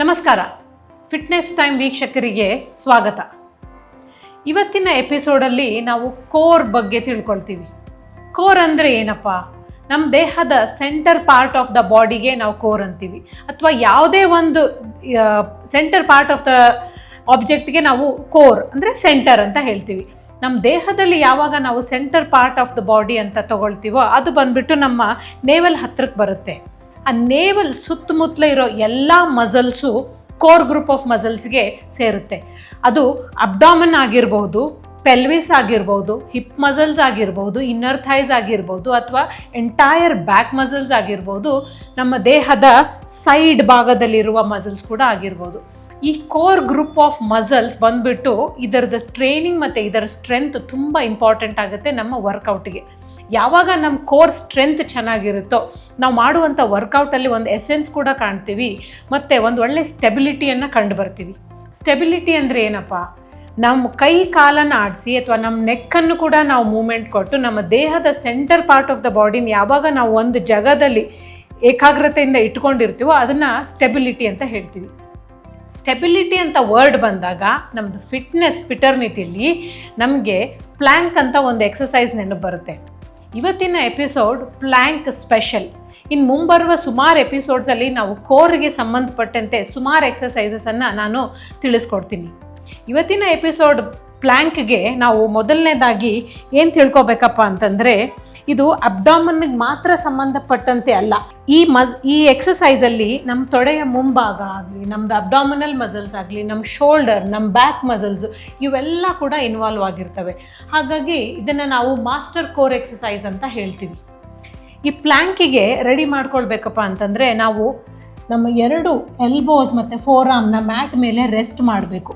ನಮಸ್ಕಾರ. Fitness time ವೀಕ್ಷಕರಿಗೆ ಸ್ವಾಗತ. ಇವತ್ತಿನ ಎಪಿಸೋಡಲ್ಲಿ ನಾವು ಕೋರ್ ಬಗ್ಗೆ ತಿಳ್ಕೊಳ್ತೀವಿ. ಕೋರ್ ಅಂದರೆ ಏನಪ್ಪ? ನಮ್ಮ ದೇಹದ ಸೆಂಟರ್ ಪಾರ್ಟ್ ಆಫ್ ದ ಬಾಡಿಗೆ ನಾವು ಕೋರ್ ಅಂತೀವಿ, ಅಥವಾ ಯಾವುದೇ ಒಂದು ಸೆಂಟರ್ ಪಾರ್ಟ್ ಆಫ್ ದ ಆಬ್ಜೆಕ್ಟ್ಗೆ ನಾವು ಕೋರ್ ಅಂದರೆ ಸೆಂಟರ್ ಅಂತ ಹೇಳ್ತೀವಿ. ನಮ್ಮ ದೇಹದಲ್ಲಿ ಯಾವಾಗ ನಾವು centre part of the body ಅಂತ ತಗೊಳ್ತೀವೋ ಅದು ಬಂದ್ಬಿಟ್ಟು ನಮ್ಮ ನೇವಲ್ ಹತ್ರಕ್ಕೆ ಬರುತ್ತೆ. ಆ ನೇವಲ್ ಸುತ್ತಮುತ್ತಲೇ ಇರೋ ಎಲ್ಲ ಮಸಲ್ಸು ಕೋರ್ ಗ್ರೂಪ್ ಆಫ್ ಮಸಲ್ಸ್ಗೆ ಸೇರುತ್ತೆ. ಅದು ಅಬ್ಡಾಮನ್ ಆಗಿರ್ಬೋದು, ಪೆಲ್ವಿಸ್ ಆಗಿರ್ಬೋದು, ಹಿಪ್ ಮಸಲ್ಸ್ ಆಗಿರ್ಬೋದು, ಇನ್ನರ್ ಥೈಸ್ ಆಗಿರ್ಬೋದು, ಅಥವಾ ಎಂಟೈರ್ ಬ್ಯಾಕ್ ಮಸಲ್ಸ್ ಆಗಿರ್ಬೋದು, ನಮ್ಮ ದೇಹದ ಸೈಡ್ ಭಾಗದಲ್ಲಿರುವ ಮಸಲ್ಸ್ ಕೂಡ ಆಗಿರ್ಬೋದು. ಈ ಕೋರ್ ಗ್ರೂಪ್ ಆಫ್ ಮಸಲ್ಸ್ ಬಂದ್ಬಿಟ್ಟು ಇದರದ ಟ್ರೈನಿಂಗ್ ಮತ್ತು ಇದರ ಸ್ಟ್ರೆಂತ್ ತುಂಬ ಇಂಪಾರ್ಟೆಂಟ್ ಆಗುತ್ತೆ ನಮ್ಮ ವರ್ಕೌಟ್ಗೆ. ಯಾವಾಗ ನಮ್ಮ ಕೋರ್ ಸ್ಟ್ರೆಂತ್ ಚೆನ್ನಾಗಿರುತ್ತೋ ನಾವು ಮಾಡುವಂಥ ವರ್ಕೌಟಲ್ಲಿ ಒಂದು ಎಸೆನ್ಸ್ ಕೂಡ ಕಾಣ್ತೀವಿ, ಮತ್ತು ಒಂದು ಒಳ್ಳೆ ಸ್ಟೆಬಿಲಿಟಿಯನ್ನು ಕಂಡು ಬರ್ತೀವಿ. ಸ್ಟೆಬಿಲಿಟಿ ಅಂದರೆ ಏನಪ್ಪ? ನಮ್ಮ ಕೈ ಕಾಲನ್ನು ಆಡಿಸಿ ಅಥವಾ ನಮ್ಮ ನೆಕ್ಕನ್ನು ಕೂಡ ನಾವು ಮೂಮೆಂಟ್ ಕೊಟ್ಟು ನಮ್ಮ ದೇಹದ ಸೆಂಟರ್ ಪಾರ್ಟ್ ಆಫ್ ದ ಬಾಡಿನ ಯಾವಾಗ ನಾವು ಒಂದು ಜಾಗದಲ್ಲಿ ಏಕಾಗ್ರತೆಯಿಂದ ಇಟ್ಕೊಂಡಿರ್ತೀವೋ ಅದನ್ನು ಸ್ಟೆಬಿಲಿಟಿ ಅಂತ ಹೇಳ್ತೀವಿ. ಸ್ಟೆಬಿಲಿಟಿ ಅಂತ ವರ್ಡ್ ಬಂದಾಗ ನಮ್ಮದು ಫಿಟರ್ನಿಟಿಲಿ ನಮಗೆ ಪ್ಲ್ಯಾಂಕ್ ಅಂತ ಒಂದು ಎಕ್ಸಸೈಸ್ ನೆನಪು ಬರುತ್ತೆ. ಇವತ್ತಿನ ಎಪಿಸೋಡ್ ಪ್ಲ್ಯಾಂಕ್ ಸ್ಪೆಷಲ್. ಇನ್ನು ಮುಂಬರುವ ಸುಮಾರು ಎಪಿಸೋಡ್ಸಲ್ಲಿ ನಾವು ಕೋರ್ಗೆ ಸಂಬಂಧಪಟ್ಟಂತೆ ಸುಮಾರು ಎಕ್ಸಸೈಸಸನ್ನು ನಾನು ತಿಳಿಸ್ಕೊಡ್ತೀನಿ. ಇವತ್ತಿನ ಎಪಿಸೋಡ್ ಪ್ಲ್ಯಾಂಕ್ಗೆ ನಾವು ಮೊದಲನೇದಾಗಿ ಏನು ತಿಳ್ಕೊಬೇಕಪ್ಪ ಅಂತಂದರೆ, ಇದು ಅಬ್ಡಾಮನ್ಗೆ ಮಾತ್ರ ಸಂಬಂಧಪಟ್ಟಂತೆ ಅಲ್ಲ. ಈ ಎಕ್ಸಸೈಸಲ್ಲಿ ನಮ್ಮ ತೊಡೆಯ ಮುಂಭಾಗ ಆಗಲಿ, ನಮ್ಮದು ಅಬ್ಡಾಮಿನಲ್ ಮಸಲ್ಸ್ ಆಗಲಿ, ನಮ್ಮ ಶೋಲ್ಡರ್, ನಮ್ಮ ಬ್ಯಾಕ್ ಮಸಲ್ಸು ಇವೆಲ್ಲ ಕೂಡ ಇನ್ವಾಲ್ವ್ ಆಗಿರ್ತವೆ. ಹಾಗಾಗಿ ಇದನ್ನು ನಾವು ಮಾಸ್ಟರ್ ಕೋರ್ ಎಕ್ಸಸೈಸ್ ಅಂತ ಹೇಳ್ತೀವಿ. ಈ ಪ್ಲ್ಯಾಂಕಿಗೆ ರೆಡಿ ಮಾಡ್ಕೊಳ್ಬೇಕಪ್ಪ ಅಂತಂದರೆ ನಾವು ನಮ್ಮ 2 ಎಲ್ಬೋಸ್ ಮತ್ತು ಫೋರಾಮ್ನ ಮ್ಯಾಟ್ ಮೇಲೆ ರೆಸ್ಟ್ ಮಾಡಬೇಕು.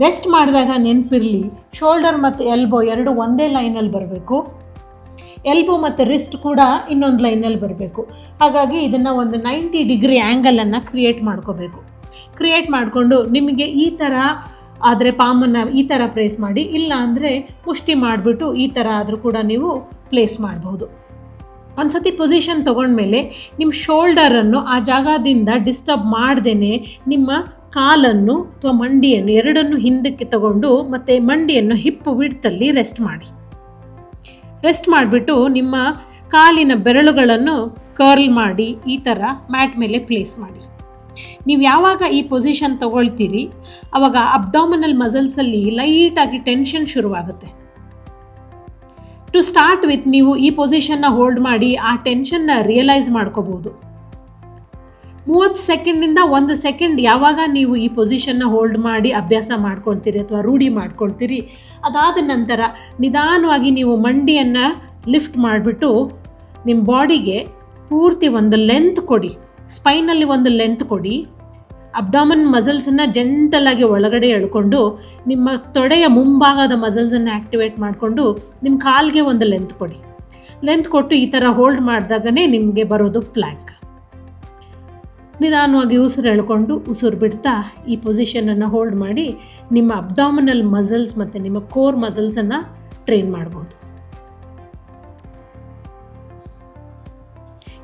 ರೆಸ್ಟ್ ಮಾಡಿದಾಗ ನೆನಪಿರಲಿ, ಶೋಲ್ಡರ್ ಮತ್ತು ಎಲ್ಬೋ 2 ಒಂದೇ ಲೈನಲ್ಲಿ ಬರಬೇಕು. ಎಲ್ಬೋ ಮತ್ತು ರಿಸ್ಟ್ ಕೂಡ ಇನ್ನೊಂದು ಲೈನಲ್ಲಿ ಬರಬೇಕು. ಹಾಗಾಗಿ ಇದನ್ನು ಒಂದು 90 ಡಿಗ್ರಿ ಆ್ಯಂಗಲನ್ನು ಕ್ರಿಯೇಟ್ ಮಾಡ್ಕೋಬೇಕು. ಕ್ರಿಯೇಟ್ ಮಾಡಿಕೊಂಡು ನಿಮಗೆ ಈ ಥರ ಆದರೆ ಪಾಮನ್ನು ಈ ಥರ ಪ್ಲೇಸ್ ಮಾಡಿ, ಇಲ್ಲ ಅಂದರೆ ಮುಷ್ಟಿ ಮಾಡಿಬಿಟ್ಟು ಈ ಥರ ಆದರೂ ಕೂಡ ನೀವು ಪ್ಲೇಸ್ ಮಾಡ್ಬೋದು. ಒಂದು ಸತಿ ಪೊಸಿಷನ್ ತೊಗೊಂಡ್ಮೇಲೆ ನಿಮ್ಮ ಶೋಲ್ಡರನ್ನು ಆ ಜಾಗದಿಂದ ಡಿಸ್ಟರ್ಬ್ ಮಾಡ್ದೇ ನಿಮ್ಮ ಕಾಲನ್ನು ಅಥವಾ ಮಂಡಿಯನ್ನು ಎರಡನ್ನು ಹಿಂದಕ್ಕೆ ತಗೊಂಡು ಮತ್ತು ಮಂಡಿಯನ್ನು ಹಿಪ್ ವಿಡ್ತಲ್ಲಿ ರೆಸ್ಟ್ ಮಾಡಿ. ರೆಸ್ಟ್ ಮಾಡಿಬಿಟ್ಟು ನಿಮ್ಮ ಕಾಲಿನ ಬೆರಳುಗಳನ್ನು ಕರ್ಲ್ ಮಾಡಿ ಈ ಥರ ಮ್ಯಾಟ್ ಮೇಲೆ ಪ್ಲೇಸ್ ಮಾಡಿ. ನೀವು ಯಾವಾಗ ಈ ಪೊಸಿಷನ್ ತೊಗೊಳ್ತೀರಿ ಆವಾಗ ಅಬ್ಡಾಮಿನಲ್ ಮಸಲ್ಸಲ್ಲಿ ಲೈಟಾಗಿ ಟೆನ್ಷನ್ ಶುರುವಾಗುತ್ತೆ. ಟು ಸ್ಟಾರ್ಟ್ ವಿತ್ ನೀವು ಈ ಪೊಸಿಷನ್ನ ಹೋಲ್ಡ್ ಮಾಡಿ ಆ ಟೆನ್ಷನ್ನ ರಿಯಲೈಸ್ ಮಾಡ್ಕೋಬೋದು. 30 ಸೆಕೆಂಡಿಂದ 1 ಸೆಕೆಂಡ್ ಯಾವಾಗ ನೀವು ಈ ಪೊಸಿಷನ್ನ ಹೋಲ್ಡ್ ಮಾಡಿ ಅಭ್ಯಾಸ ಮಾಡ್ಕೊಳ್ತೀರಿ ಅಥವಾ ರೂಢಿ ಮಾಡ್ಕೊಳ್ತೀರಿ, ಅದಾದ ನಂತರ ನಿಧಾನವಾಗಿ ನೀವು ಮಂಡಿಯನ್ನು ಲಿಫ್ಟ್ ಮಾಡಿಬಿಟ್ಟು ನಿಮ್ಮ ಬಾಡಿಗೆ ಪೂರ್ತಿ ಒಂದು ಲೆಂತ್ ಕೊಡಿ. ಸ್ಪೈನಲ್ಲಿ ಒಂದು ಲೆಂತ್ ಕೊಡಿ. ಅಬ್ಡಾಮನ್ ಮಸಲ್ಸನ್ನು ಜೆಂಟಲಾಗಿ ಒಳಗಡೆ ಎಳ್ಕೊಂಡು ನಿಮ್ಮ ತೊಡೆಯ ಮುಂಭಾಗದ ಮಸಲ್ಸನ್ನು ಆ್ಯಕ್ಟಿವೇಟ್ ಮಾಡಿಕೊಂಡು ನಿಮ್ಮ ಕಾಲಿಗೆ ಒಂದು ಲೆಂತ್ ಕೊಡಿ. ಲೆಂತ್ ಕೊಟ್ಟು ಈ ಥರ ಹೋಲ್ಡ್ ಮಾಡಿದಾಗನೇ ನಿಮಗೆ ಬರೋದು ಪ್ಲ್ಯಾಂಕ್. ನಿಧಾನವಾಗಿ ಉಸಿರು ಎಳ್ಕೊಂಡು ಉಸಿರು ಬಿಡ್ತಾ ಈ ಪೊಸಿಷನನ್ನು ಹೋಲ್ಡ್ ಮಾಡಿ ನಿಮ್ಮ ಅಬ್ಡಾಮಿನಲ್ ಮಸಲ್ಸ್ ಮತ್ತು ನಿಮ್ಮ ಕೋರ್ ಮಸಲ್ಸನ್ನು ಟ್ರೈನ್ ಮಾಡ್ಬೋದು.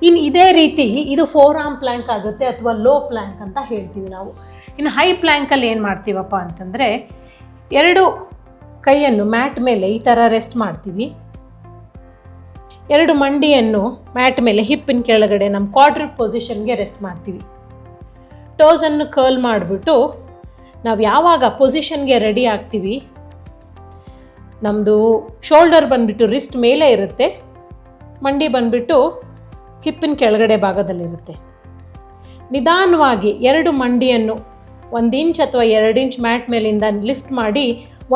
ಇನ್ನು ಇದೇ ರೀತಿ ಇದು 4 ಆರ್ಮ್ ಪ್ಲ್ಯಾಂಕ್ ಆಗುತ್ತೆ ಅಥವಾ ಲೋ ಪ್ಲ್ಯಾಂಕ್ ಅಂತ ಹೇಳ್ತೀವಿ ನಾವು. ಇನ್ನು ಹೈ ಪ್ಲ್ಯಾಂಕಲ್ಲಿ ಏನು ಮಾಡ್ತೀವಪ್ಪ ಅಂತಂದರೆ, 2 ಕೈಯನ್ನು ಮ್ಯಾಟ್ ಮೇಲೆ ಈ ಥರ ರೆಸ್ಟ್ ಮಾಡ್ತೀವಿ. 2 ಮಂಡಿಯನ್ನು ಮ್ಯಾಟ್ ಮೇಲೆ ಹಿಪ್ಪಿನ ಕೆಳಗಡೆ ನಮ್ಮ ಕ್ವಾಡ್ರಿಪ್ ಪೊಸಿಷನ್ಗೆ ರೆಸ್ಟ್ ಮಾಡ್ತೀವಿ. ಟೋಸನ್ನು ಕರ್ಲ್ ಮಾಡಿಬಿಟ್ಟು ನಾವು ಯಾವಾಗ ಪೊಸಿಷನ್ಗೆ ರೆಡಿ ಆಗ್ತೀವಿ, ನಮ್ಮದು ಶೋಲ್ಡರ್ ಬಂದುಬಿಟ್ಟು ರಿಸ್ಟ್ ಮೇಲೆ ಇರುತ್ತೆ, ಮಂಡಿ ಬಂದುಬಿಟ್ಟು ಹಿಪ್ಪಿನ ಕೆಳಗಡೆ ಭಾಗದಲ್ಲಿರುತ್ತೆ. ನಿಧಾನವಾಗಿ 2 ಮಂಡಿಯನ್ನು 1 ಇಂಚ್ ಅಥವಾ 2 ಇಂಚ್ ಮ್ಯಾಟ್ ಮೇಲಿಂದ ಲಿಫ್ಟ್ ಮಾಡಿ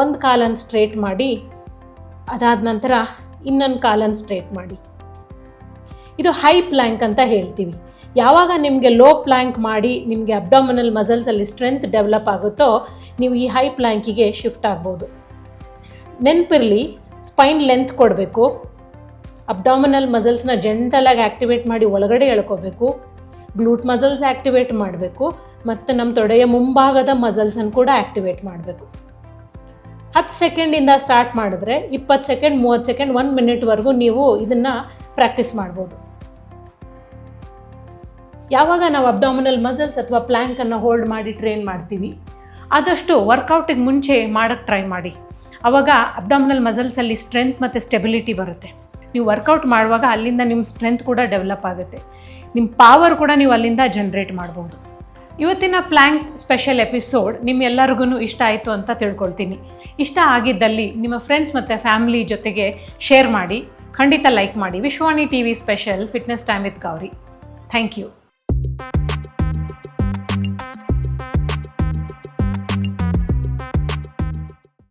ಒಂದು ಕಾಲನ್ನು ಸ್ಟ್ರೇಟ್ ಮಾಡಿ, ಅದಾದ ನಂತರ ಇನ್ನೊಂದು ಕಾಲನ್ನು ಸ್ಟ್ರೇಟ್ ಮಾಡಿ. ಇದು ಹೈ ಪ್ಲ್ಯಾಂಕ್ ಅಂತ ಹೇಳ್ತೀವಿ. ಯಾವಾಗ ನಿಮಗೆ ಲೋ ಪ್ಲ್ಯಾಂಕ್ ಮಾಡಿ ನಿಮಗೆ ಅಬ್ಡಾಮಿನಲ್ ಮಸಲ್ಸಲ್ಲಿ ಸ್ಟ್ರೆಂತ್ ಡೆವಲಪ್ ಆಗುತ್ತೋ ನೀವು ಈ ಹೈ ಪ್ಲ್ಯಾಂಕಿಗೆ ಶಿಫ್ಟ್ ಆಗ್ಬೋದು. ನೆನಪಿರಲಿ, ಸ್ಪೈನ್ ಲೆಂತ್ ಕೊಡಬೇಕು, ಅಬ್ಡಾಮಿನಲ್ ಮಸಲ್ಸ್ನ ಜೆಂಟಲಾಗಿ ಆ್ಯಕ್ಟಿವೇಟ್ ಮಾಡಿ ಒಳಗಡೆ ಎಳ್ಕೋಬೇಕು, ಗ್ಲೂಟ್ ಮಸಲ್ಸ್ ಆ್ಯಕ್ಟಿವೇಟ್ ಮಾಡಬೇಕು, ಮತ್ತು ನಮ್ಮ ತೊಡೆಯ ಮುಂಭಾಗದ ಮಸಲ್ಸನ್ನು ಕೂಡ ಆ್ಯಕ್ಟಿವೇಟ್ ಮಾಡಬೇಕು. 10 ಸೆಕೆಂಡಿಂದ ಸ್ಟಾರ್ಟ್ ಮಾಡಿದ್ರೆ 20 ಸೆಕೆಂಡ್, 30 ಸೆಕೆಂಡ್, 1 ಮಿನಿಟ್ವರೆಗೂ ನೀವು ಇದನ್ನು ಪ್ರಾಕ್ಟೀಸ್ ಮಾಡ್ಬೋದು. ಯಾವಾಗ ನಾವು ಅಬ್ಡಾಮಿನಲ್ ಮಸಲ್ಸ್ ಅಥವಾ ಪ್ಲ್ಯಾಂಕನ್ನು ಹೋಲ್ಡ್ ಮಾಡಿ ಟ್ರೈನ್ ಮಾಡ್ತೀವಿ, ಆದಷ್ಟು ವರ್ಕೌಟಿಗೆ ಮುಂಚೆ ಮಾಡೋಕ್ಕೆ ಟ್ರೈ ಮಾಡಿ. ಆವಾಗ ಅಬ್ಡಾಮಿನಲ್ ಮಸಲ್ಸಲ್ಲಿ ಸ್ಟ್ರೆಂತ್ ಮತ್ತು ಸ್ಟೆಬಿಲಿಟಿ ಬರುತ್ತೆ. ನೀವು ವರ್ಕೌಟ್ ಮಾಡುವಾಗ ಅಲ್ಲಿಂದ ನಿಮ್ಮ ಸ್ಟ್ರೆಂತ್ ಕೂಡ ಡೆವಲಪ್ ಆಗುತ್ತೆ, ನಿಮ್ಮ ಪವರ್ ಕೂಡ ನೀವು ಅಲ್ಲಿಂದ ಜನ್ರೇಟ್ ಮಾಡ್ಬೋದು. ಇವತ್ತಿನ ಪ್ಲ್ಯಾಂಕ್ ಸ್ಪೆಷಲ್ ಎಪಿಸೋಡ್ ನಿಮ್ಮೆಲ್ಲರಿಗೂ ಇಷ್ಟ ಆಯಿತು ಅಂತ ತಿಳ್ಕೊಳ್ತೀನಿ. ಇಷ್ಟ ಆಗಿದ್ದಲ್ಲಿ ನಿಮ್ಮ ಫ್ರೆಂಡ್ಸ್ ಮತ್ತು ಫ್ಯಾಮಿಲಿ ಜೊತೆಗೆ ಶೇರ್ ಮಾಡಿ, ಖಂಡಿತ ಲೈಕ್ ಮಾಡಿ. Vishwavani TV special fitness time with Gauri. Thank you.